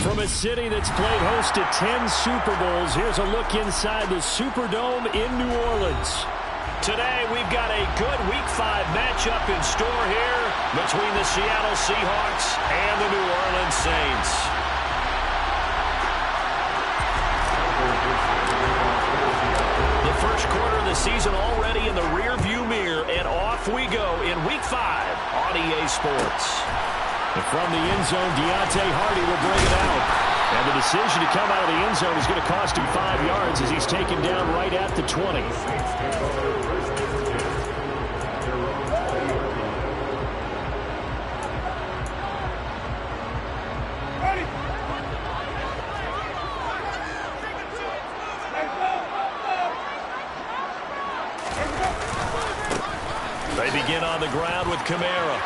From a city that's played host to 10 Super Bowls, here's a look inside the Superdome in New Orleans. Today, we've got a good Week 5 matchup in store here between the Seattle Seahawks and the New Orleans Saints. The first quarter of the season already in the rearview mirror, and off we go in Week 5 on EA Sports. And from the end zone, Deontay Hardy will bring it out. And the decision to come out of the end zone is going to cost him 5 yards as he's taken down right at the 20. They begin on the ground with Kamara.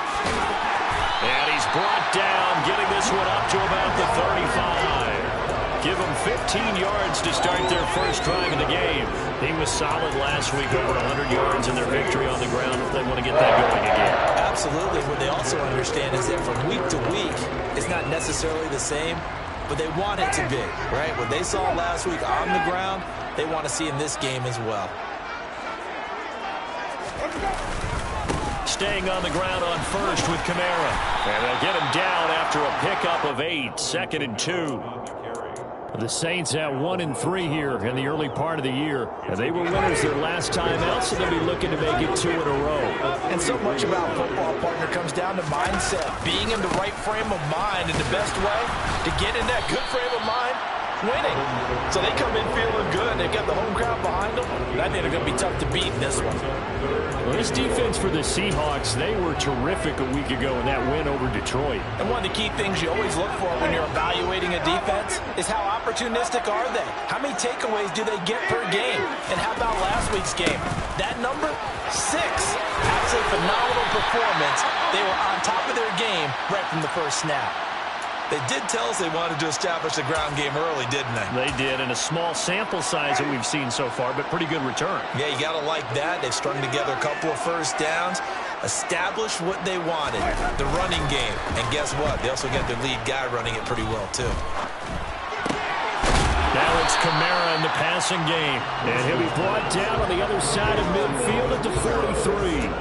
And he's brought down, getting this one up to about the 35. Give them 15 yards to start their first drive in the game. He was solid last week, over 100 yards in their victory on the ground if they want to get that going again. Absolutely. What they also understand is that from week to week, it's not necessarily the same, but they want it to be, right? What they saw last week on the ground, they want to see in this game as well. Staying on the ground on first with Kamara. And they'll get him down after a pickup of 8, 2nd and 2. The Saints at 1-3 here in the early part of the year. And they were winners their last time out, so they'll be looking to make it 2 in a row. And so much about football, partner, comes down to mindset. Being in the right frame of mind, and the best way to get in that good frame of mind, winning. So they come in feeling good. They've got the home crowd behind them. And I think they're going to be tough to beat in this one. Well, this defense for the Seahawks, they were terrific a week ago in that win over Detroit. And one of the key things you always look for when you're evaluating a defense is how opportunistic are they? How many takeaways do they get per game? And how about last week's game? That number? 6. Absolutely phenomenal performance. They were on top of their game right from the first snap. They did tell us they wanted to establish the ground game early, didn't they? They did, in a small sample size that we've seen so far, but pretty good return. Yeah, you got to like that. They've strung together a couple of first downs, established what they wanted, the running game. And guess what? They also got their lead guy running it pretty well, too. Now it's Kamara in the passing game. And he'll be brought down on the other side of midfield at the 43.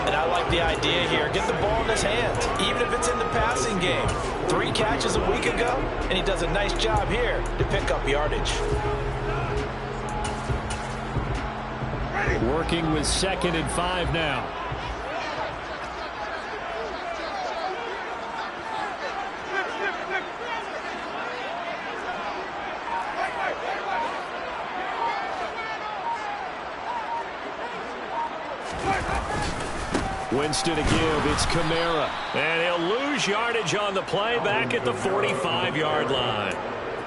And I like the idea here. Get the ball in his hands, even if it's in the passing game. 3 catches a week ago, and he does a nice job here to pick up yardage. Working with 2nd and 5 now. Winston to give. It's Kamara. And he'll lose yardage on the play back at the 45-yard line.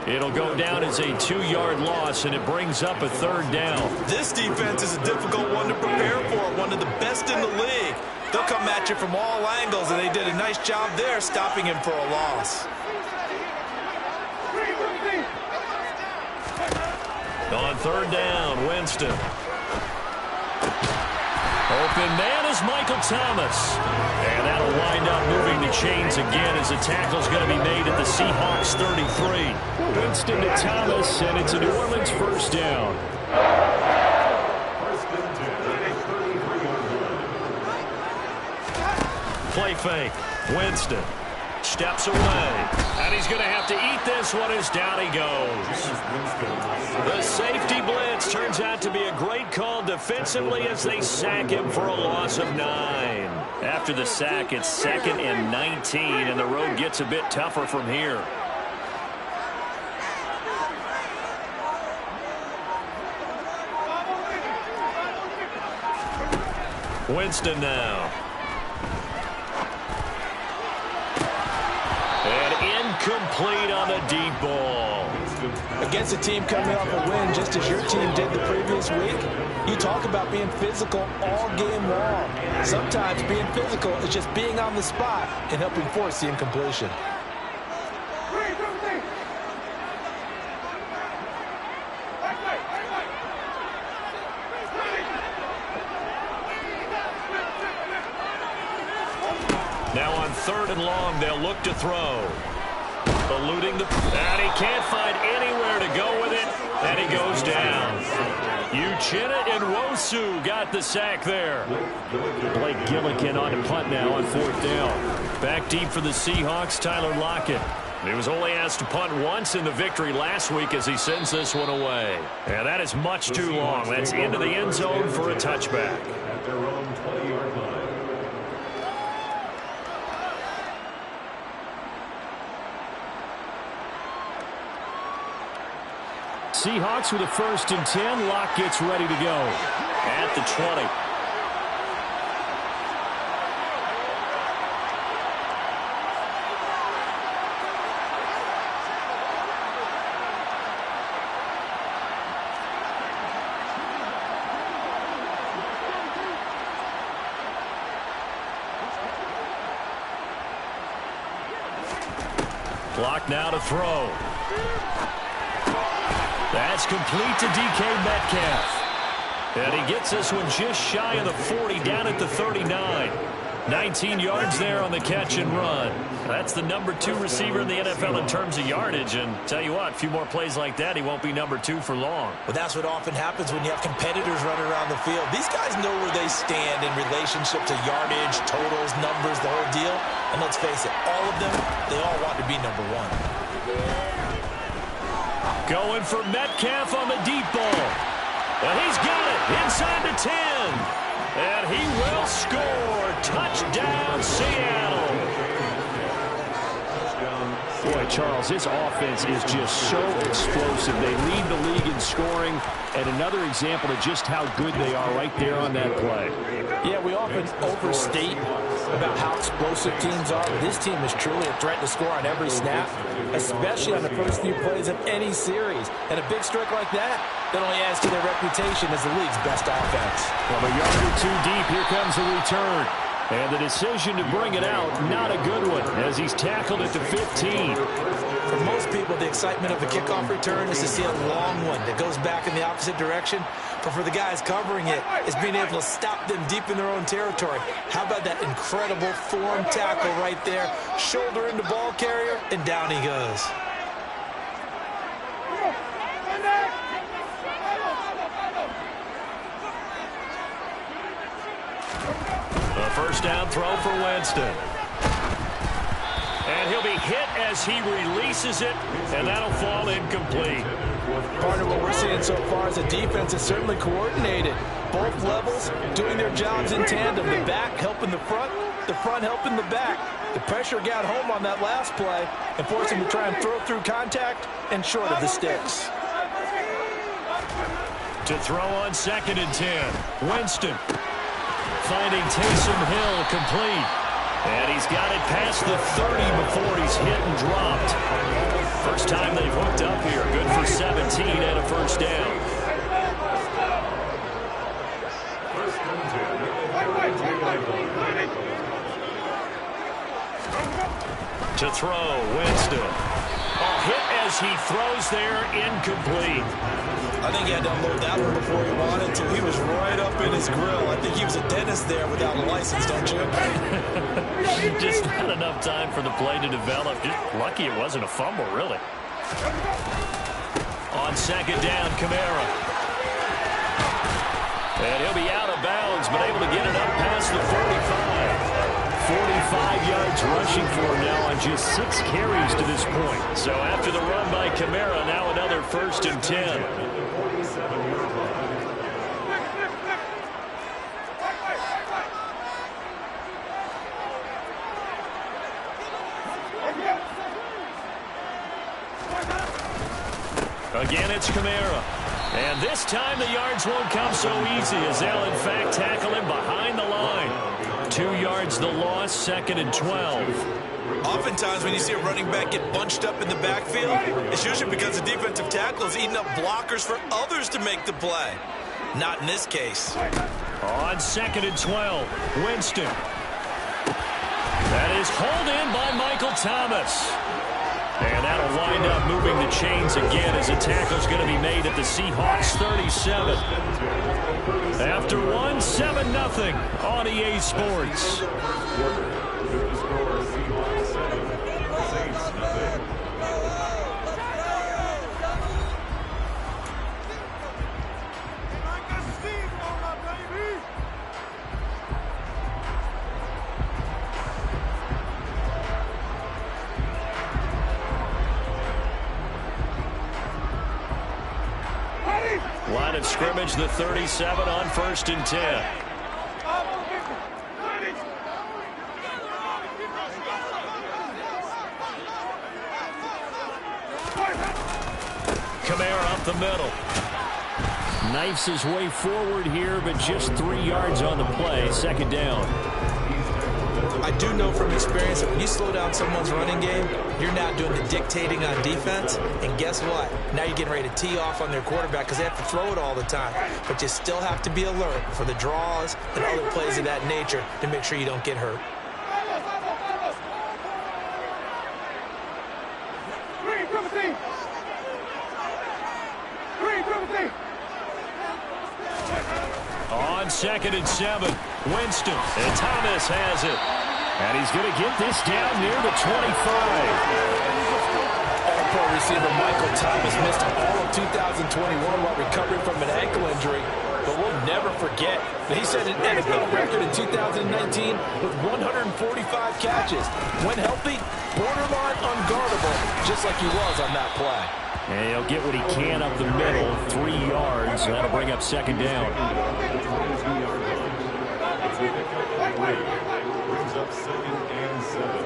It'll go down as a 2-yard loss, and it brings up a 3rd down. This defense is a difficult one to prepare for, one of the best in the league. They'll come at you from all angles, and they did a nice job there stopping him for a loss. On 3rd down, Winston. Open man is Michael Thomas. And that'll wind up moving the chains again as the tackle's going to be made at the Seahawks 33. Winston to Thomas, and it's a New Orleans 1st down. Play fake. Winston steps away. And he's going to have to eat this one as down he goes. The safety blitz turns out to be a great call defensively as they sack him for a loss of 9. After the sack, it's 2nd and 19, and the road gets a bit tougher from here. Winston now. And incomplete on the deep ball. Against a team coming off a win just as your team did the previous week, you talk about being physical all game long. Sometimes being physical is just being on the spot and helping force the incompletion. Now on 3rd and long, they'll look to throw. Eluding and he can't find anywhere to go with it, and he goes down. Uchenna Nwosu got the sack there. Blake Gillikin on to punt now on 4th down. Back deep for the Seahawks, Tyler Lockett. He was only asked to punt once in the victory last week as he sends this one away. And that is much too long. That's into the end zone for a touchback. At their own 20-yard line. Seahawks with a 1st and 10. Lock gets ready to go. At the 20. Clock now to throw. That's complete to DK Metcalf. And he gets this one just shy of the 40, down at the 39. 19 yards there on the catch and run. That's the number 2 receiver in the NFL in terms of yardage. And tell you what, a few more plays like that, he won't be number 2 for long. Well, that's what often happens when you have competitors running around the field. These guys know where they stand in relationship to yardage, totals, numbers, the whole deal. And let's face it, all of them, they all want to be number 1. Going for Metcalf on the deep ball. And he's got it inside the 10. And he will score. Touchdown, Seattle. Boy, Charles, his offense is just so explosive. They lead the league in scoring, and another example of just how good they are right there on that play. Yeah, we often overstate about how explosive teams are. This team is truly a threat to score on every snap, especially on the first few plays of any series. And a big strike like that only adds to their reputation as the league's best offense. From a yard or 2 deep, here comes the return. And the decision to bring it out, not a good one, as he's tackled at the 15. For most people, the excitement of a kickoff return is to see a long one that goes back in the opposite direction. But for the guys covering it, it's being able to stop them deep in their own territory. How about that incredible form tackle right there? Shoulder into ball carrier, and down he goes. A first down throw for Winston. And he'll be hit as he releases it, and that'll fall incomplete. Part of what we're seeing so far is a defense that's certainly coordinated. Both levels doing their jobs in tandem. The back helping the front helping the back. The pressure got home on that last play and forced him to try and throw through contact and short of the sticks. To throw on 2nd and 10. Winston finding Taysom Hill complete. And he's got it past the 30 before he's hit and dropped. First time they've hooked up here. Good for 17 and a first down. To throw, Winston. A hit as he throws there, incomplete. I think he had to unload that one before he wanted to. He was right up in his grill. I think he was a dentist there without a license, don't you? Just not enough time for the play to develop. Just lucky it wasn't a fumble, really. On 2nd down, Kamara. And he'll be out of bounds, but able to get it up past the 45. 45 yards rushing for him now on just 6 carries to this point. So after the run by Kamara, now another 1st and 10. Again, it's Kamara. And this time the yards won't come so easy as they'll, in fact, tackle him behind the line. 2 yards the loss, 2nd and 12. Oftentimes when you see a running back get bunched up in the backfield, it's usually because the defensive tackle is eating up blockers for others to make the play. Not in this case. On 2nd and 12, Winston. That is hauled in by Michael Thomas. And that'll wind up moving the chains again as a tackle's going to be made at the Seahawks 37. After one, 7-0 on EA Sports. of scrimmage, the 37 on 1st and 10. Kamara up the middle. Knifes his way forward here, but just 3 yards on the play. 2nd down. I do know from experience that when you slow down someone's running game, you're now doing the dictating on defense. And guess what? Now you're getting ready to tee off on their quarterback because they have to throw it all the time. But you still have to be alert for the draws and other plays of that nature to make sure you don't get hurt. On 2nd and 7, Winston, and Thomas has it. And he's going to get this down near the 25. All-pro receiver Michael Thomas missed all of 2021 while recovering from an ankle injury. But we'll never forget that he set an NFL record in 2019 with 145 catches. When healthy, borderline unguardable, just like he was on that play. And he'll get what he can up the middle, 3 yards. That'll bring up 2nd down. Brings up 2nd and 7.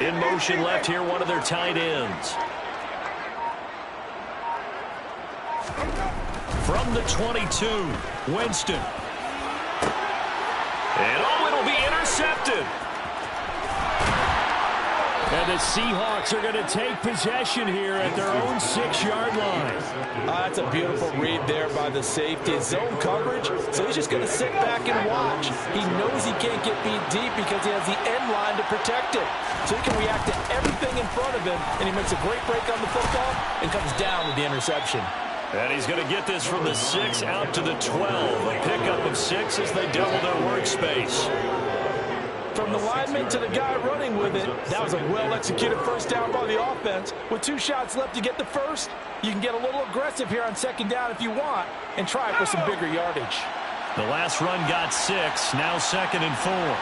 In motion left here, one of their tight ends. From the 22, Winston. And it'll be intercepted. And the Seahawks are going to take possession here at their own 6-yard line. That's a beautiful read there by the safety. It's zone coverage, so he's just going to sit back and watch. He knows he can't get beat deep because he has the end line to protect it. So he can react to everything in front of him, and he makes a great break on the football and comes down with the interception. And he's going to get this from the 6 out to the 12. A pickup of 6 as they double their workspace. From the lineman to the guy running with it, that was a well-executed first down by the offense. With 2 shots left to get the first, you can get a little aggressive here on 2nd down if you want and try for some bigger yardage. The last run got 6, now 2nd and 4.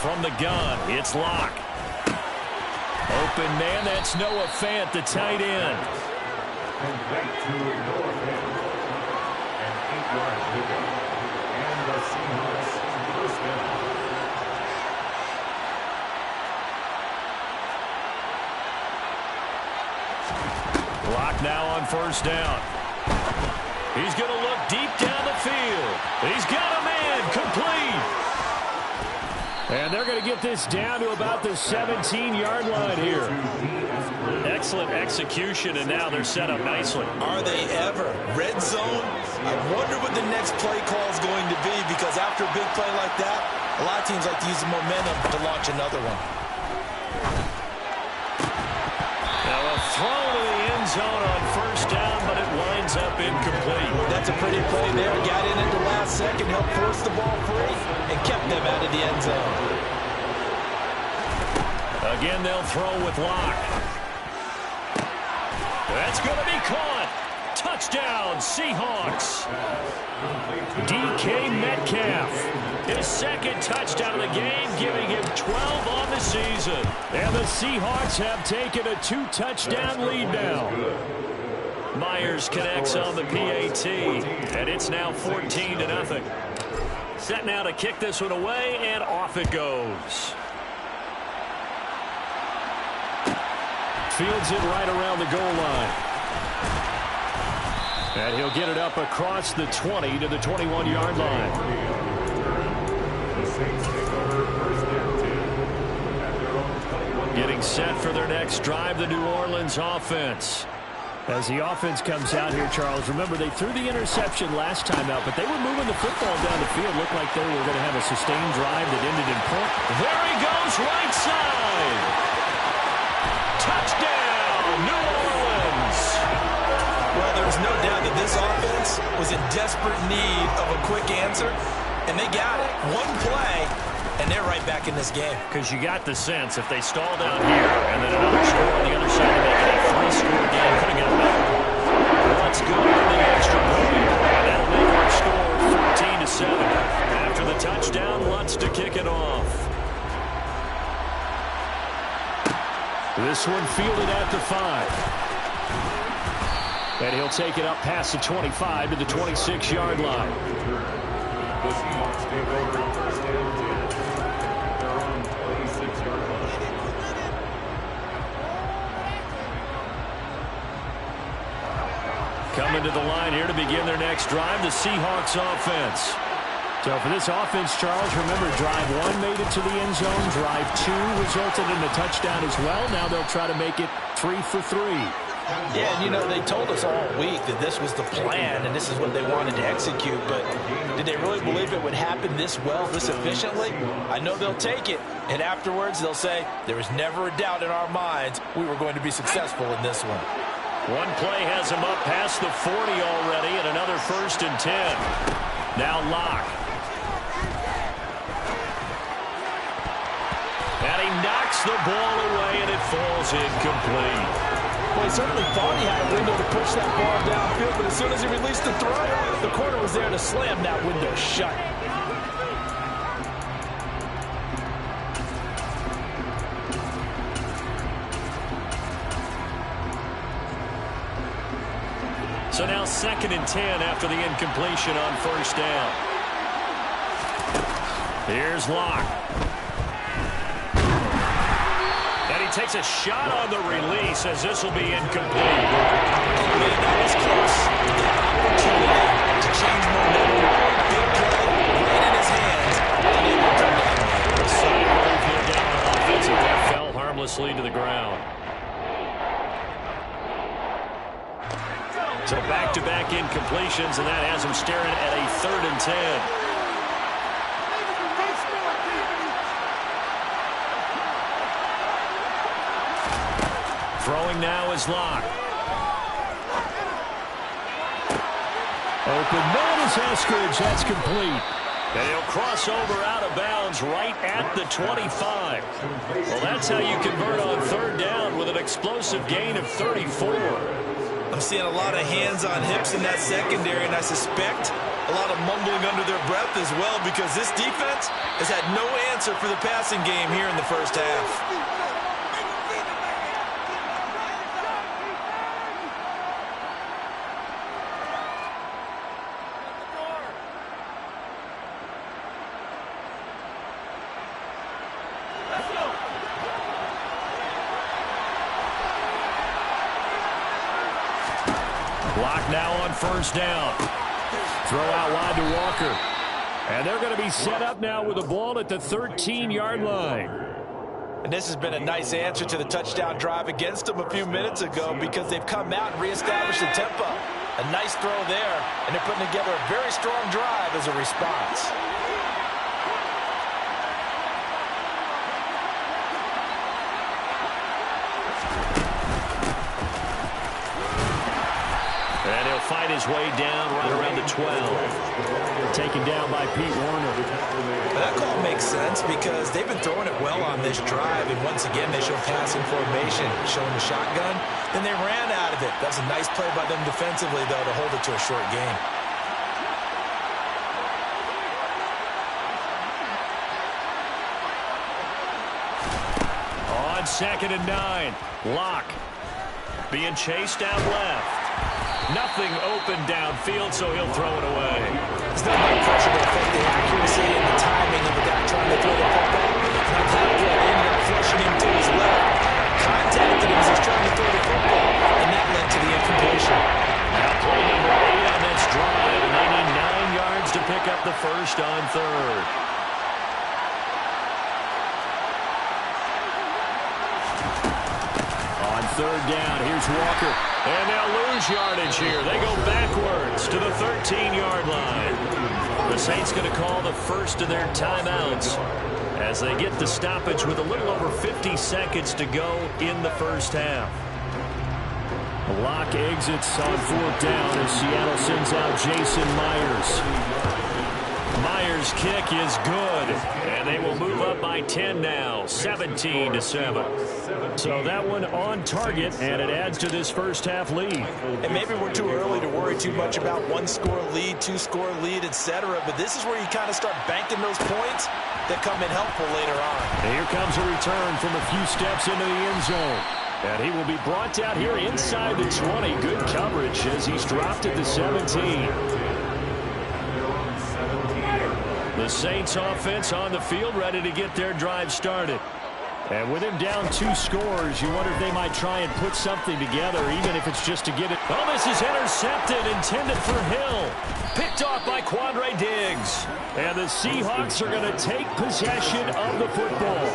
From the gun, it's Locke. Open man, that's Noah Fant, the tight end. And back to Noah Fant. An 8-yard pickup. And the Seahawks first down. Locke now on 1st down. He's going to look deep down the field. He's got a man, complete. And they're going to get this down to about the 17-yard line here. Excellent execution, and now they're set up nicely. Are they ever? Red zone? I wonder what the next play call is going to be, because after a big play like that, a lot of teams like to use the momentum to launch another one. Now a throw to the end zone on 1st down, but it winds up incomplete. That's a pretty play there. Got in at the last second, helped force the ball free, and kept them out of the end zone. Again, they'll throw with Locke. That's going to be caught. Touchdown, Seahawks. DK Metcalf. His 2nd touchdown of the game, giving him 12 on the season. And the Seahawks have taken a 2-touchdown lead now. Myers connects on the PAT, and it's now 14-0. Set now to kick this one away, and off it goes. Fields it right around the goal line. And he'll get it up across the 20 to the 21-yard line. The Saints take over 1st and 10 at their own 21. Getting set for their next drive, the New Orleans offense. As the offense comes out here, Charles, remember they threw the interception last time out, but they were moving the football down the field. Looked like they were going to have a sustained drive that ended in point. There he goes, right side. Touchdown, New Orleans. Well, there's no doubt that this offense was in desperate need of a quick answer, and they got it. One play, and they're right back in this game. Because you got the sense if they stall down here and then another score on the other side to make it a three-score game, could have gotten back. Let's go to the extra point. And that'll make our score 14-7. After the touchdown, Lutz to kick it off. This one fielded at the 5. And he'll take it up past the 25 to the 26-yard line. The Seahawks take over first and 10 at their own 26-yard line. Coming to the line here to begin their next drive, the Seahawks offense. So for this offense, Charles, remember, drive 1 made it to the end zone. Drive 2 resulted in a touchdown as well. Now they'll try to make it 3 for 3. Yeah, and you know, they told us all week that this was the plan and this is what they wanted to execute, but did they really believe it would happen this well, this efficiently? I know they'll take it, and afterwards they'll say, there was never a doubt in our minds we were going to be successful in this one. One play has him up past the 40 already, and another 1st and 10. Now Locke. And he knocks the ball away, and it falls incomplete. Well, he certainly thought he had a window to push that ball downfield, but as soon as he released the throw, the corner was there to slam that window shut. So now 2nd and 10 after the incompletion on 1st down. Here's Locke. Takes a shot on the release as this will be incomplete. That was close. The opportunity to change momentum. Big play, right in his hands. Unable to turn down. The side move here down on offensive. That fell harmlessly to the ground. So back-to-back incompletions, and that has him staring at a 3rd and 10. Throwing now is Locke. Open man is Eskridge. That's complete. And he'll cross over out of bounds right at the 25. Well, that's how you convert on 3rd down with an explosive gain of 34. I'm seeing a lot of hands on hips in that secondary, and I suspect a lot of mumbling under their breath as well, because this defense has had no answer for the passing game here in the first half. Block now on 1st down. Throw out wide to Walker. And they're going to be set up now with the ball at the 13-yard line. And this has been a nice answer to the touchdown drive against them a few minutes ago, because they've come out and reestablished the tempo. A nice throw there, and they're putting together a very strong drive as a response. And he'll fight his way down right around the 12. Taken down by Pete Warner. That call makes sense because they've been throwing it well on this drive, and once again they show passing formation, showing the shotgun. Then they ran out of it. That's a nice play by them defensively, though, to hold it to a short gain. On 2nd and 9, Locke being chased out left. Nothing open downfield, so he'll throw it away. There's not much pressure to affect the accuracy and the timing of the guy trying to throw the football. Not that good. Ended up flushing him to his left. Contacted him as he's trying to throw the football, and that led to the incompletion. Now play number 8 on this drive, and they need 9 yards to pick up the 1st on 3rd. On 3rd down, here's Walker. And they'll lose yardage here. They go backwards to the 13-yard line. The Saints going to call the first of their timeouts as they get the stoppage with a little over 50 seconds to go in the first half. Locke exits on 4th down as Seattle sends out Jason Myers. Myers' kick is good, and they will move up by 10 now, 17-7. So that one on target, and it adds to this first half lead. And maybe we're too early to worry too much about one-score lead, two-score lead, etc. But this is where you kind of start banking those points that come in helpful later on. And here comes a return from a few steps into the end zone. And he will be brought down here inside the 20. Good coverage as he's dropped at the 17. The Saints offense on the field, ready to get their drive started. And with him down 2 scores, you wonder if they might try and put something together, even if it's just to get it. Oh, this is intercepted, intended for Hill. Picked off by Quandre Diggs. And the Seahawks are going to take possession of the football.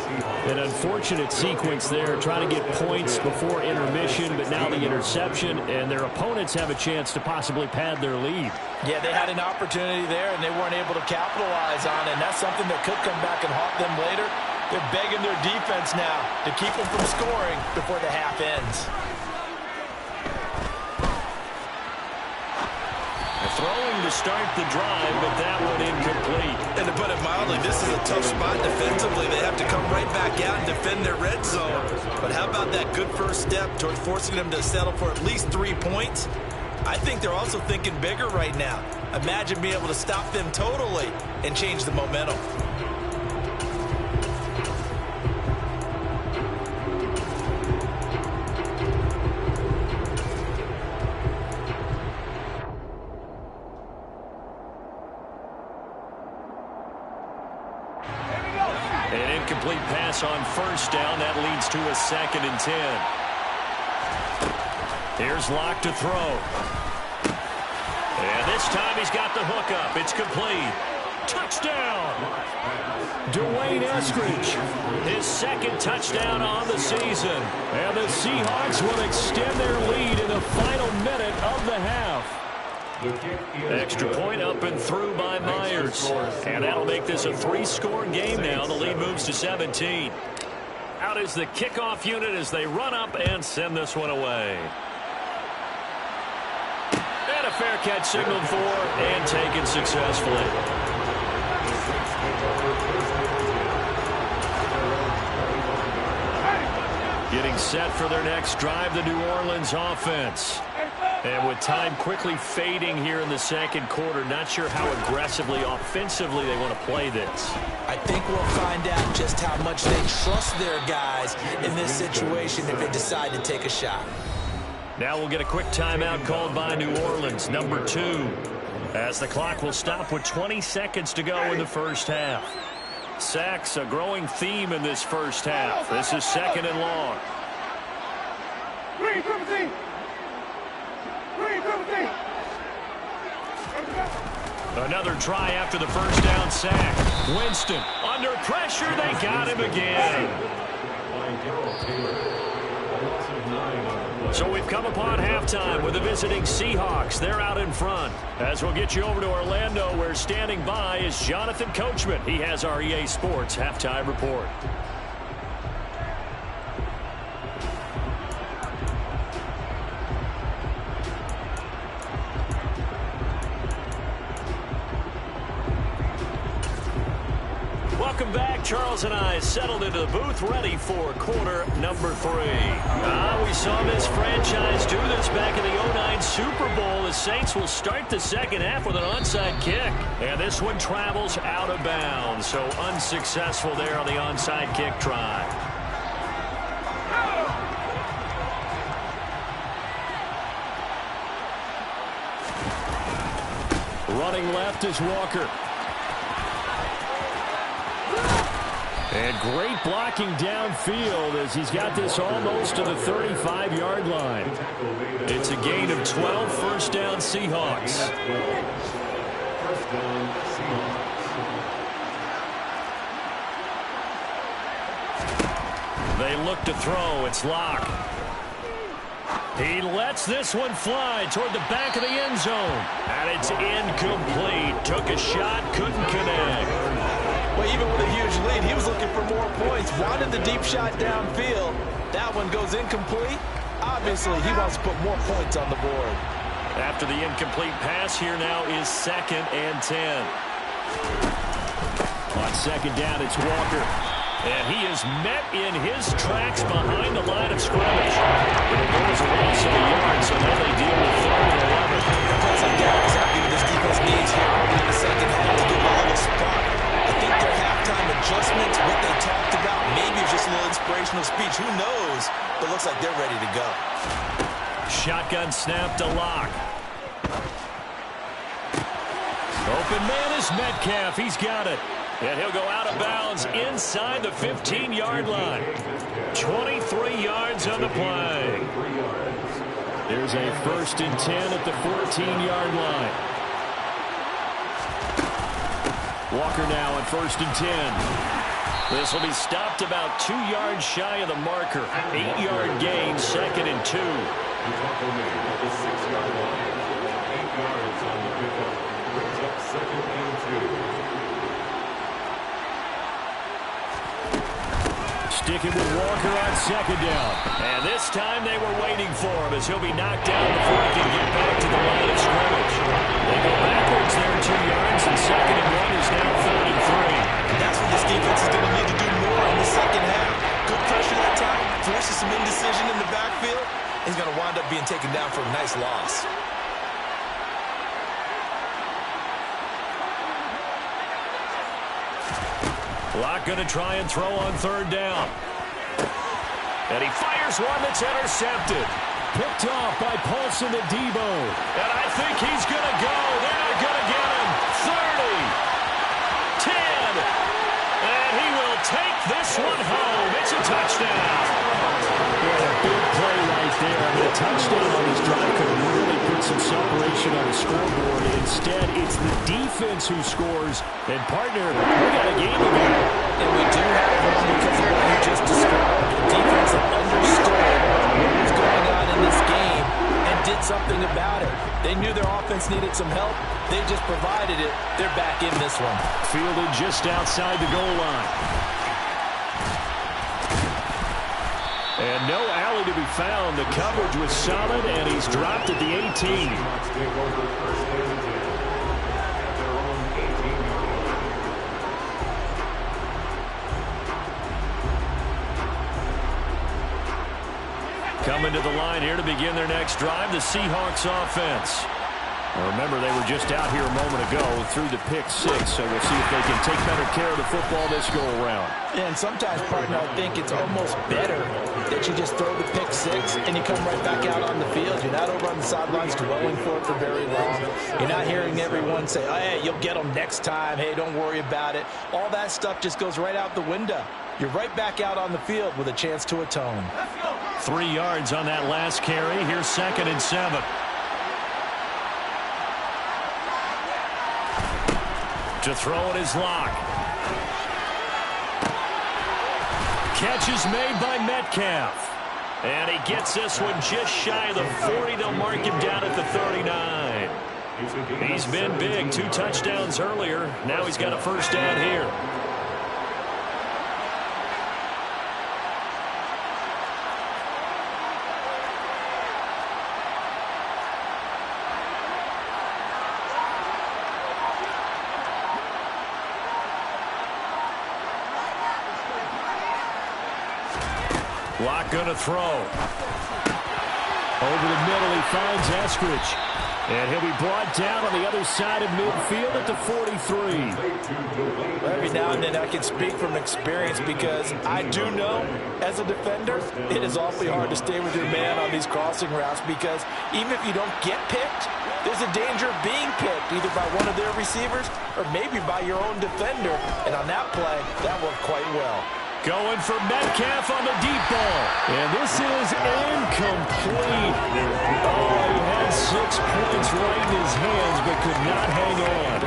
An unfortunate sequence there, trying to get points before intermission, but now the interception, and their opponents have a chance to possibly pad their lead. Yeah, they had an opportunity there, and they weren't able to capitalize on it, and that's something that could come back and haunt them later. They're begging their defense now to keep them from scoring before the half ends. Throwing to start the drive, but that one incomplete. And to put it mildly, this is a tough spot defensively. They have to come right back out and defend their red zone. But how about that good first step towards forcing them to settle for at least 3 points? I think they're also thinking bigger right now. Imagine being able to stop them totally and change the momentum. An incomplete pass on first down. That leads to a 2nd and 10. Here's Locke to throw. And this time he's got the hook up. It's complete. Touchdown! Dwayne Eskridge, his 2nd touchdown on the season. And the Seahawks will extend their lead in the final minute of the half. Extra point up and through by Myers. And that'll make this a 3-score game now. The lead moves to 17. Out is the kickoff unit as they run up and send this one away. And a fair catch signaled for and taken successfully. Getting set for their next drive, the New Orleans offense. And with time quickly fading here in the 2nd quarter, not sure how aggressively, offensively they want to play this. I think we'll find out just how much they trust their guys in this situation if they decide to take a shot. Now we'll get a quick timeout called by New Orleans, number 2, as the clock will stop with 20 seconds to go in the first half. Sacks, a growing theme in this first half. This is 2nd and long. Another try after the first down sack. Winston under pressure. They got him again. So we've come upon halftime with the visiting Seahawks. They're out in front. As we'll get you over to Orlando, where standing by is Jonathan Coachman. He has our EA Sports halftime report. Welcome back. Charles and I settled into the booth, ready for quarter number 3. We saw this franchise do this back in the 2009 Super Bowl. The Saints will start the 2nd half with an onside kick. And this one travels out of bounds. So unsuccessful there on the onside kick try. Running left is Walker. And great blocking downfield as he's got this almost to the 35-yard line. It's a gain of 12, first down Seahawks. They look to throw. It's Locke. He lets this one fly toward the back of the end zone. And it's incomplete. Took a shot, couldn't connect. Well, even with a huge lead, he was looking for more points. Wanted the deep shot downfield. That one goes incomplete. Obviously, he wants to put more points on the board. After the incomplete pass, here now is 2nd and 10. On second down, it's Walker. And he is met in his tracks behind the line of scrimmage. But it goes a loss of a yard, so now they deal with 3rd and 11. That's exactly what this defense needs here early in the second half to give a little spark. I think their halftime adjustments, what they talked about, maybe it's just a little inspirational speech. Who knows? But it looks like they're ready to go. Shotgun snap to Locke. Open man is Metcalf. He's got it. And he'll go out of bounds inside the 15-yard line. 23 yards on the play. There's a 1st and 10 at the 14-yard line. Walker now on 1st and 10. This will be stopped about 2 yards shy of the marker. 8-yard gain, 2nd and 2. The 6-yard line. 8 yards on the pickup. Brings up 2nd and 2. Sticking with Walker on second down. And this time they were waiting for him as he'll be knocked down before he can get back to the line of scrimmage. They go backwards there 2 yards, and 2nd and 1 is now 3rd and 3. And that's what this defense is going to need to do more in the second half. Good pressure that time, forces some indecision in the backfield. He's going to wind up being taken down for a nice loss. Locke going to try and throw on 3rd down. And he fires one that's intercepted. Picked off by Paulson to Debo. And I think he's going to go. They're not going to get him. 30. 10. And he will take this one home. It's a touchdown. What a big play right there. I mean, a touchdown on this drive could really put some separation on the scoreboard. Instead, it's the defense who scores. And, partner, we got a game again. And we do have one because of what you just described. The defense that understood what was going on in this game and did something about it. They knew their offense needed some help. They just provided it. They're back in this one. Fielded just outside the goal line. And no alley to be found. The coverage was solid, and he's dropped at the 18. Coming to the line here to begin their next drive, the Seahawks offense. Well, remember, they were just out here a moment ago through the pick 6, so we'll see if they can take better care of the football this go-around. And sometimes, partner, I think it's almost better that you just throw the pick 6 and you come right back out on the field. You're not over on the sidelines dwelling for it for very long. You're not hearing everyone say, oh, hey, you'll get them next time. Hey, don't worry about it. All that stuff just goes right out the window. You're right back out on the field with a chance to atone. 3 yards on that last carry. Here's 2nd and 7. To throw it is Locke. Catch is made by Metcalf. And he gets this one just shy of the 40. They'll mark him down at the 39. He's been big. 2 touchdowns earlier. Now he's got a 1st down here. Locke going to throw. Over the middle, he finds Eskridge. And he'll be brought down on the other side of midfield at the 43. Every now and then I can speak from experience because I do know, as a defender, it is awfully hard to stay with your man on these crossing routes because even if you don't get picked, there's a danger of being picked either by one of their receivers or maybe by your own defender. And on that play, that worked quite well. Going for Metcalf on the deep ball. And this is incomplete. Oh, he had 6 points right in his hands, but could not hang on.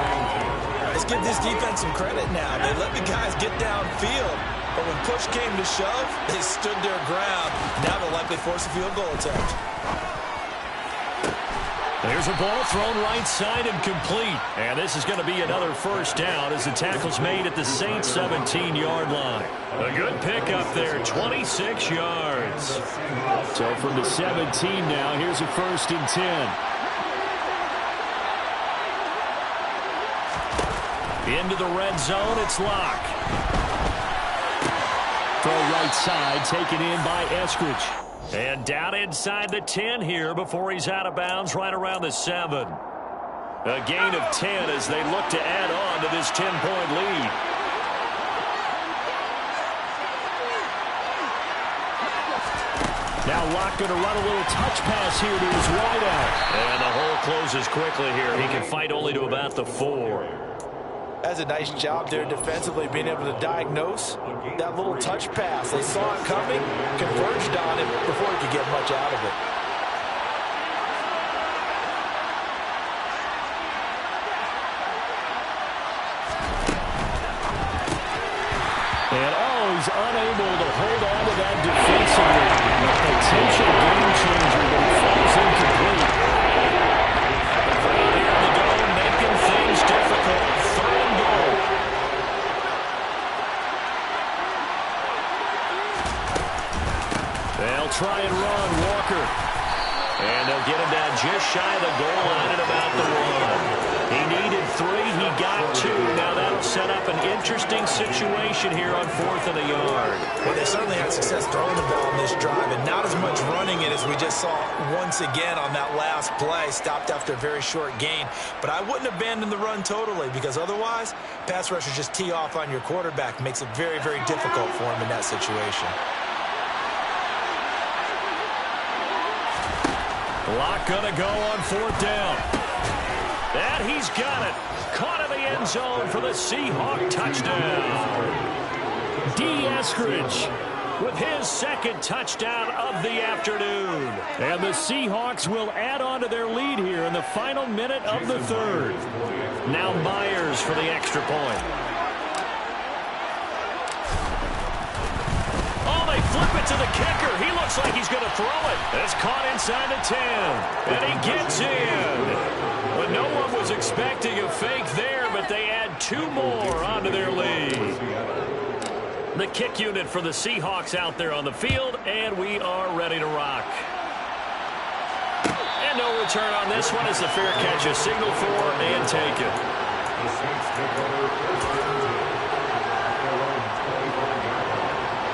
Let's give this defense some credit now. They let the guys get downfield. But when push came to shove, they stood their ground. Now they'll likely force a field goal attempt. There's a ball thrown right side and complete. And this is going to be another 1st down as the tackle's made at the Saints' 17-yard line. A good pickup there, 26 yards. So from the 17 now, here's a 1st and 10. Into the red zone, it's Locke. Throw right side, taken in by Eskridge. And down inside the 10 here before he's out of bounds right around the 7. A gain of 10 as they look to add on to this 10-point lead. Now Locke going to run a little touch pass here to his wideout. And the hole closes quickly here. He can fight only to about the 4. That's a nice job there defensively, being able to diagnose that little touch pass. They saw it coming, converged on it before he could get much out of it. And he's unable to hold on to that defensively. A potential game changer, but he falls incomplete. Here in the dome, making things difficult. 3rd and goal. They'll try and run Walker. And they'll get him down just shy of the goal line at about the 1. He needed 3. He got 2. Now that'll set up an interesting situation here on 4th and a yard. Well, they certainly had success throwing the ball in this drive, and not as much running it as we just saw once again on that last play. Stopped after a very short gain. But I wouldn't abandon the run totally, because otherwise, pass rushers just tee off on your quarterback. Makes it very, very difficult for him in that situation. Locke gonna go on 4th down. And he's got it. Caught in the end zone for the Seahawk touchdown. D. Eskridge with his 2nd touchdown of the afternoon. And the Seahawks will add on to their lead here in the final minute of the 3rd. Now Myers for the extra point. Oh, they flip it to the kicker. He looks like he's going to throw it. It's caught inside the 10. And he gets in. But no one was expecting a fake there, but they add 2 more onto their lead. The kick unit for the Seahawks out there on the field, and we are ready to rock. And no return on this one as the fair catch is signaled for and taken. The Saints take over first down at their own 25-yard line.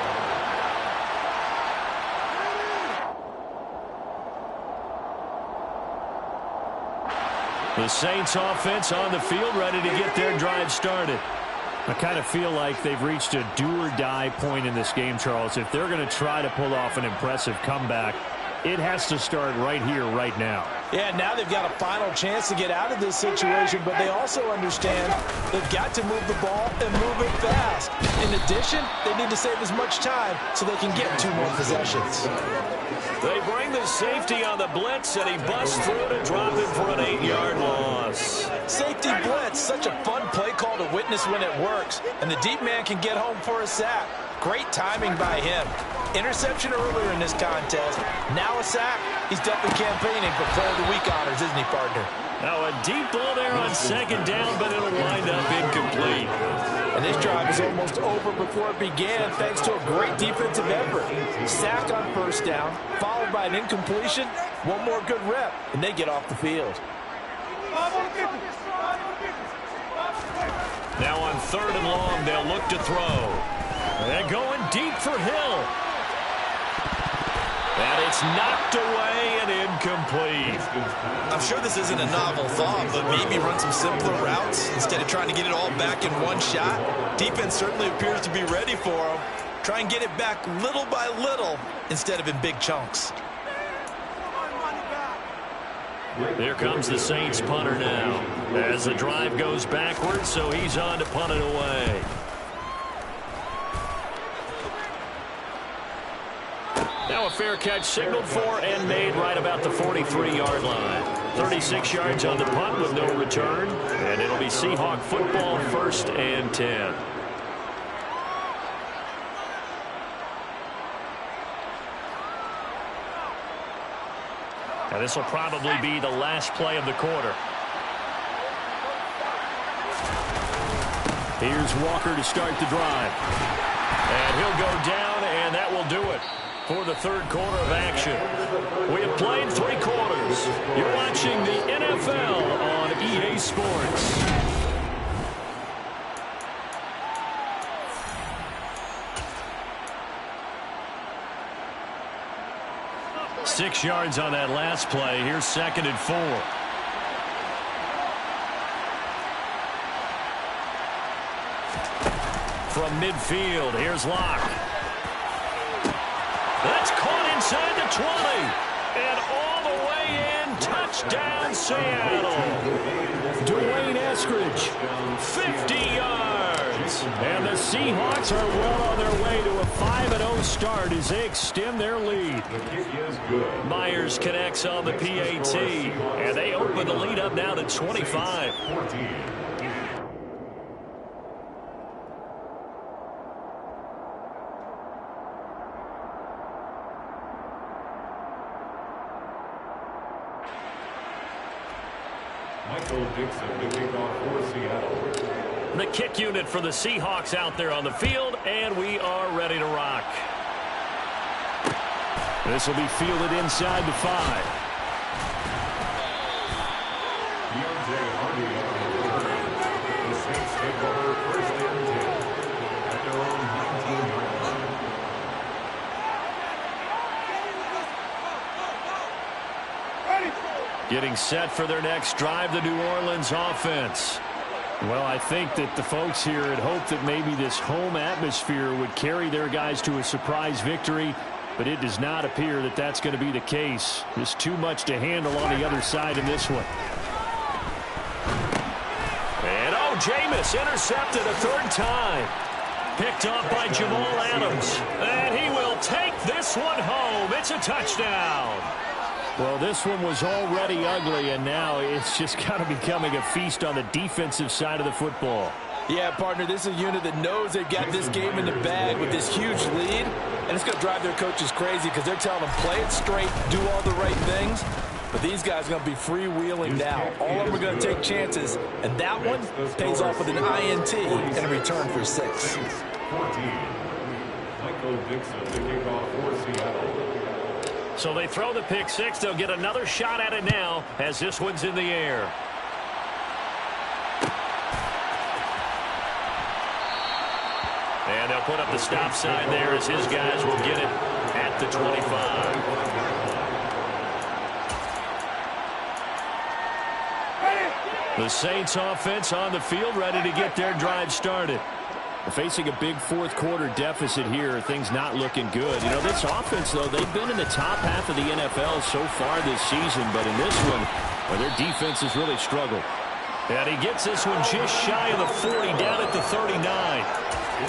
The Saints offense on the field, ready to get their drive started. I kind of feel like they've reached a do-or-die point in this game, Charles. If they're going to try to pull off an impressive comeback, it has to start right here, right now. Yeah, now they've got a final chance to get out of this situation, but they also understand they've got to move the ball and move it fast. In addition, they need to save as much time so they can get 2 more possessions. They bring the safety on the blitz, and he busts through to drop him for an 8-yard loss. Safety blitz, such a fun play call to witness when it works, and the deep man can get home for a sack. Great timing by him. Interception earlier in this contest. Now a sack. He's definitely campaigning for player of the week honors, isn't he, partner? Now a deep ball there on 2nd down, but it'll wind up incomplete. And this drive is almost over before it began thanks to a great defensive effort. Sack on 1st down, followed by an incompletion. 1 more good rep, and they get off the field. Now on 3rd and long, they'll look to throw. And going deep for Hill. And it's knocked away and incomplete. I'm sure this isn't a novel thought, but maybe run some simpler routes instead of trying to get it all back in one shot. Defense certainly appears to be ready for him. Try and get it back little by little instead of in big chunks. Here comes the Saints punter now. As the drive goes backwards, so he's on to punt it away. Now a fair catch signaled for and made right about the 43-yard line. 36 yards on the punt with no return. And it'll be Seahawk football, 1st and 10. Now this will probably be the last play of the quarter. Here's Walker to start the drive. And he'll go down, and that will do it for the 3rd quarter of action. We have played 3 quarters. You're watching the NFL on EA Sports. 6 yards on that last play. Here's 2nd and 4. From midfield, here's Locke. That's caught inside the 20. And all the way in, touchdown Seattle. Dwayne Eskridge, 50 yards. And the Seahawks are well on their way to a 5-0 start as they extend their lead. Myers connects on the PAT, and they open the lead up now to 25. The kick unit for the Seahawks out there on the field, and we are ready to rock. This will be fielded inside the 5. The Saints take over 1st and 10 at their own 19-yard line. Getting set for their next drive, the New Orleans offense. Well, I think that the folks here had hoped that maybe this home atmosphere would carry their guys to a surprise victory, but it does not appear that that's going to be the case. There's too much to handle on the other side in this one. And, Jameis intercepted a 3rd time. Picked up by Jamal Adams. And he will take this one home. It's a touchdown. Well, this one was already ugly, and now it's just kind of becoming a feast on the defensive side of the football. Yeah, partner, this is a unit that knows they've got this game in the bag with this huge lead, and it's going to drive their coaches crazy because they're telling them play it straight, do all the right things. But these guys are going to be freewheeling now. All of them are going to take chances, and that one pays off with an INT and a return for 6. Michael Dixon, the kickoff for Seattle. So they throw the pick 6. They'll get another shot at it now as this one's in the air. And they'll put up the stop sign there as his guys will get it at the 25. The Saints offense on the field ready to get their drive started. Facing a big 4th quarter deficit here, things not looking good. You know, this offense, though, they've been in the top half of the NFL so far this season, but in this one, well, their defense has really struggled. And he gets this one just shy of the 40, down at the 39.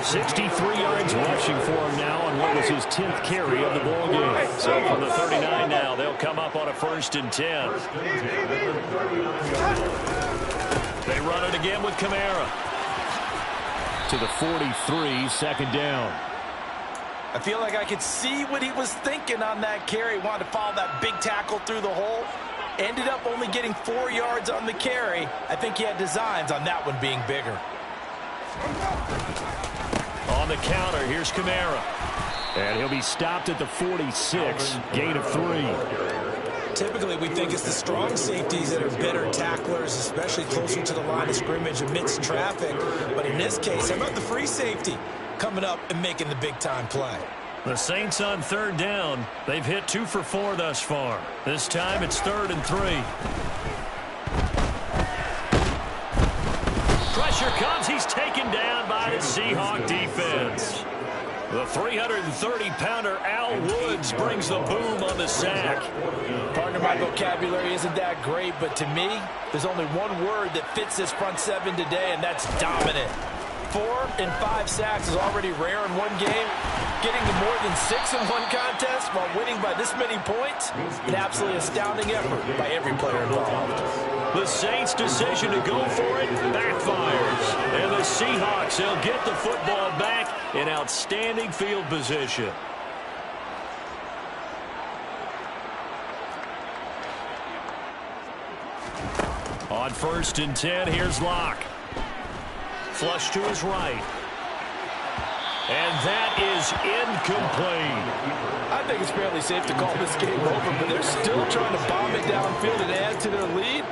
63 yards rushing for him now on what was his 10th carry of the ball game. So from the 39 now, they'll come up on a 1st and 10. They run it again with Kamara. To the 43, 2nd down. I feel like I could see what he was thinking on that carry. Wanted to follow that big tackle through the hole. Ended up only getting 4 yards on the carry. I think he had designs on that one being bigger. On the counter, here's Kamara. And he'll be stopped at the 46, gain of 3. Typically, we think it's the strong safeties that are better tacklers, especially closer to the line of scrimmage amidst traffic. But in this case, how about the free safety coming up and making the big-time play? The Saints on 3rd down. They've hit 2 for 4 thus far. This time it's 3rd and 3. Pressure comes. He's taken down by the Seahawk defense. The 330-pounder Al Woods brings the boom on the sack. Partner, my vocabulary isn't that great, but to me, there's only one word that fits this front 7 today, and that's dominant. 4 and 5 sacks is already rare in one game. Getting to more than 6 in one contest while winning by this many points, an absolutely astounding effort by every player involved. The Saints' decision to go for it backfires. And the Seahawks, they'll get the football back in outstanding field position. On 1st and 10, here's Locke. Flush to his right. And that is incomplete. I think it's fairly safe to call this game over, but they're still trying to bomb it downfield and add to their lead.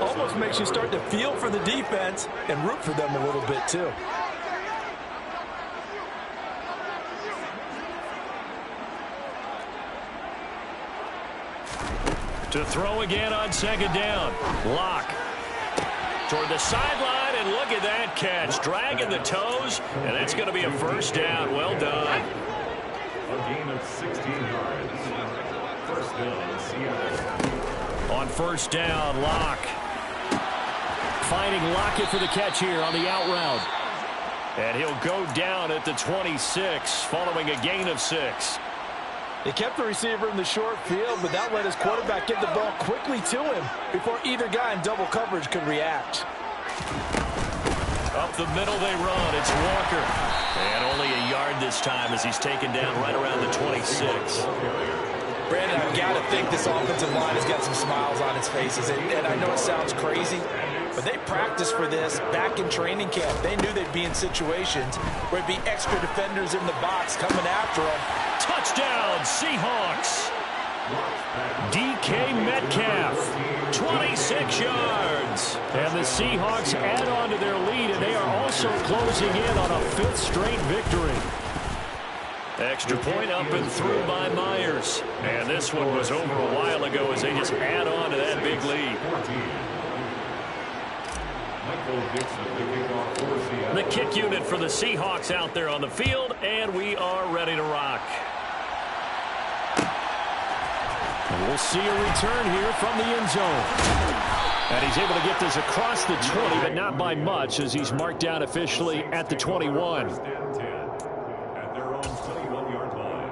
Almost makes you start to feel for the defense and root for them a little bit, too. To throw again on second down. Locke. Toward the sideline, and look at that catch. Dragging the toes, and that's going to be a first down. Well done. A gain of 16 yards. First down, Seattle. On first down, Locke. Finding Lockett for the catch here on the out route. And he'll go down at the 26, following a gain of 6. They kept the receiver in the short field, but that let his quarterback get the ball quickly to him before either guy in double coverage could react. Up the middle they run. It's Walker. And only a yard this time as he's taken down right around the 26. Brandon, I've got to think this offensive line has got some smiles on its faces. And I know it sounds crazy, but they practiced for this back in training camp. They knew they'd be in situations where it'd be extra defenders in the box coming after them. Touchdown, Seahawks. DK Metcalf, 26 yards. And the Seahawks add on to their lead, and they are also closing in on a 5th straight victory. Extra point up and through by Myers. And this one was over a while ago as they just add on to that big lead. The kick unit for the Seahawks out there on the field, and we are ready to rock. And we'll see a return here from the end zone. And he's able to get this across the 20, but not by much as he's marked down officially at the 21. At their own 21-yard line.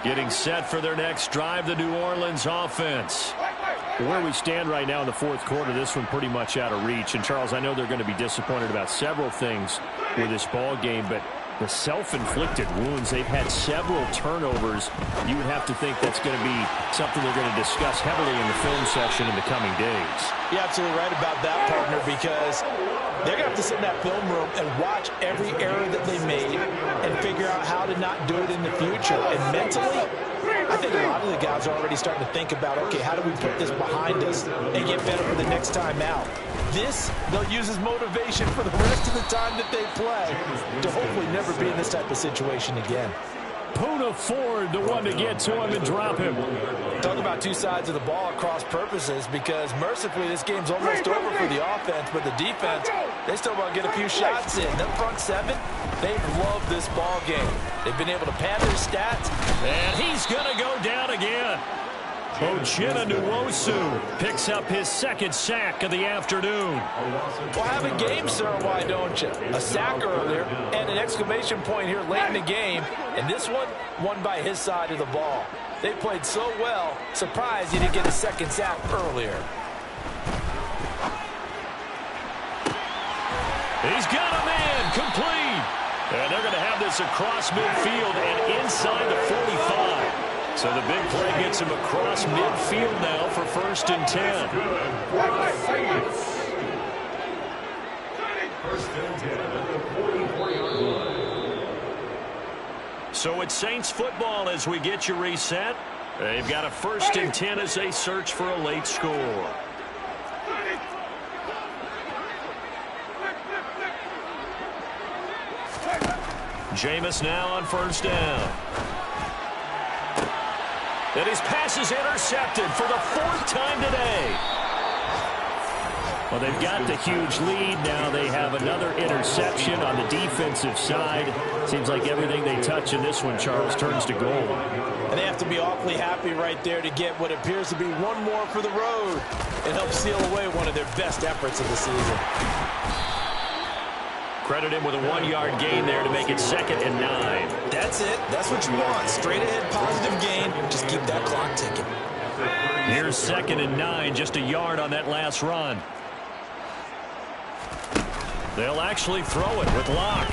Getting set for their next drive, the New Orleans offense. Where we stand right now in the fourth quarter, this one pretty much out of reach. And, Charles, I know they're going to be disappointed about several things with this ball game, but the self-inflicted wounds, they've had several turnovers. You would have to think that's going to be something they're going to discuss heavily in the film session in the coming days. You're absolutely right about that, partner, because they're going to have to sit in that film room and watch every error that they made and figure out how to not do it in the future. And mentally, I think a lot of the guys are already starting to think about, okay, how do we put this behind us and get better for the next time out? This, they'll use as motivation for the rest of the time that they play to hopefully never be in this type of situation again. Poona Ford, the one to get to him and drop him. Talk about two sides of the ball at cross purposes, because mercifully this game's almost over for the offense, but the defense, they still want to get a few shots in. Their front seven, they've loved this ball game. They've been able to pad their stats. And he's going to go down again. Ochena Nwosu picks up his second sack of the afternoon. Well, have a game, sir, why don't you? A sack earlier and an exclamation point here late in the game. And this one won by his side of the ball. They played so well, surprised he didn't get a second sack earlier. He's got a man complete. And they're going to have this across midfield and inside the 45. So the big play gets him across midfield now for 1st and 10. First and 10 at the 44-yard line. So it's Saints football as we get you reset. They've got a 1st and 10 as they search for a late score. Jameis now on 1st down. And his pass is intercepted for the 4th time today. Well, they've got the huge lead. Now they have another interception on the defensive side. Seems like everything they touch in this one, Charles, turns to gold. And they have to be awfully happy right there to get what appears to be one more for the road and help seal away one of their best efforts of the season. Credit him with a 1-yard gain there to make it 2nd and 9. That's it. That's what you want. Straight ahead positive gain. Just keep that clock ticking. Here's 2nd and 9, just a yard on that last run. They'll actually throw it with Locke.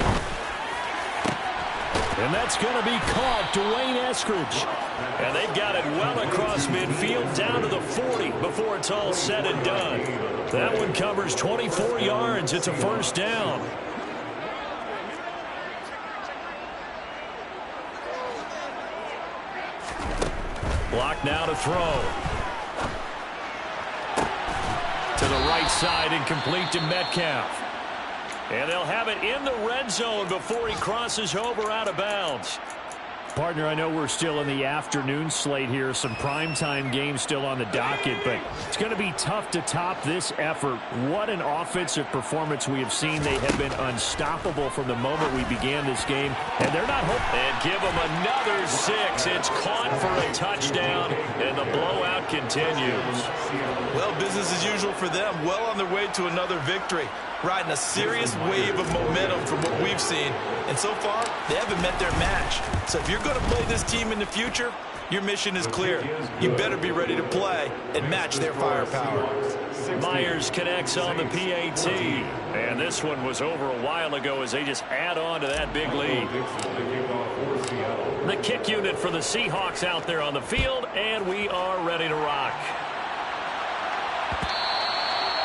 And that's going to be caught. Dwayne Eskridge. And they've got it well across midfield down to the 40 before it's all said and done. That one covers 24 yards. It's a 1st down. Block now to throw. To the right side and complete to Metcalf. And they'll have it in the red zone before he crosses over out of bounds. Partner, I know we're still in the afternoon slate here. Some primetime games still on the docket, but it's going to be tough to top this effort. What an offensive performance we have seen. They have been unstoppable from the moment we began this game, and they're not hoping. And give them another 6. It's caught for a touchdown, and the blowout continues. Well, business as usual for them. Well on their way to another victory. Riding a serious wave of momentum from what we've seen. And so far, they haven't met their match. So if you're going to play this team in the future, your mission is clear. You better be ready to play and match their firepower. Myers connects on the PAT. And this one was over a while ago as they just add on to that big lead. The kick unit for the Seahawks out there on the field, and we are ready to rock.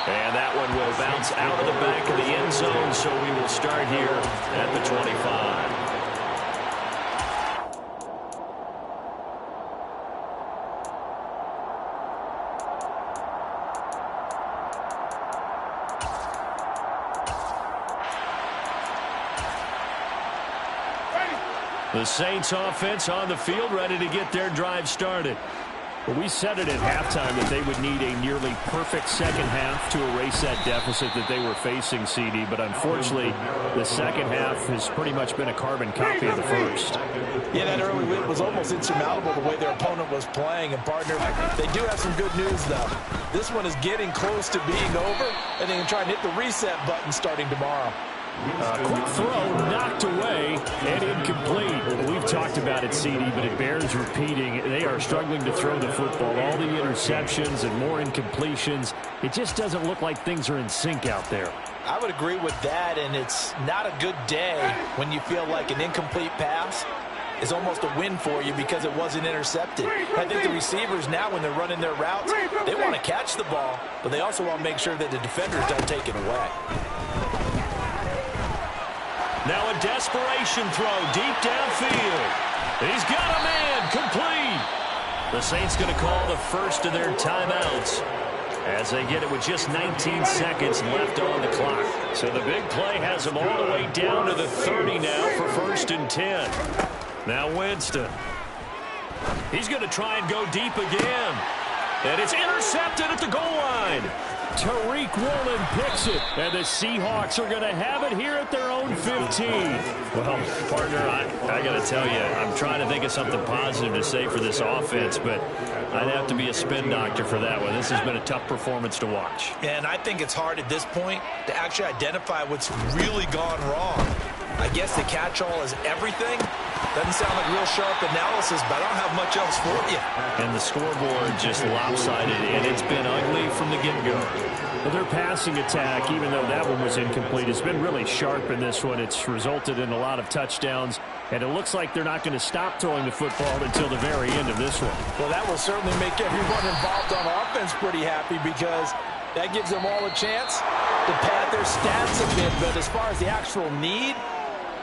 And that one will bounce out of the back of the end zone, so we will start here at the 25. The Saints offense on the field, ready to get their drive started. Well, we said it at halftime that they would need a nearly perfect second half to erase that deficit that they were facing, CD. But unfortunately, the second half has pretty much been a carbon copy of the first. Yeah, that early lead was almost insurmountable the way their opponent was playing. And, partner, they do have some good news, though. This one is getting close to being over, and they can try and hit the reset button starting tomorrow. Quick throw knocked away and incomplete. We've talked about it, CD, but it bears repeating. They are struggling to throw the football. All the interceptions and more incompletions. It just doesn't look like things are in sync out there. I would agree with that, and it's not a good day when you feel like an incomplete pass is almost a win for you because it wasn't intercepted. I think the receivers now, when they're running their routes, they want to catch the ball, but they also want to make sure that the defenders don't take it away. Now a desperation throw deep downfield. He's got a man, complete. The Saints going to call the first of their timeouts as they get it with just 19 seconds left on the clock. So the big play has them all the way down to the 30 now for 1st and 10. Now Winston. He's going to try and go deep again. And it's intercepted at the goal line. Tariq Woolen picks it, and the Seahawks are going to have it here at their own 15. Well, partner, I got to tell you, I'm trying to think of something positive to say for this offense, but I'd have to be a spin doctor for that one. This has been a tough performance to watch. And I think it's hard at this point to actually identify what's really gone wrong. I guess the catch-all is everything. Doesn't sound like real sharp analysis, but I don't have much else for you. And the scoreboard just lopsided, and it's been ugly from the get-go. Well, their passing attack, even though that one was incomplete, has been really sharp in this one. It's resulted in a lot of touchdowns, and it looks like they're not going to stop throwing the football until the very end of this one. Well, that will certainly make everyone involved on offense pretty happy because that gives them all a chance to pad their stats a bit. But as far as the actual need,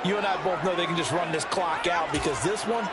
you and I both know they can just run this clock out because this one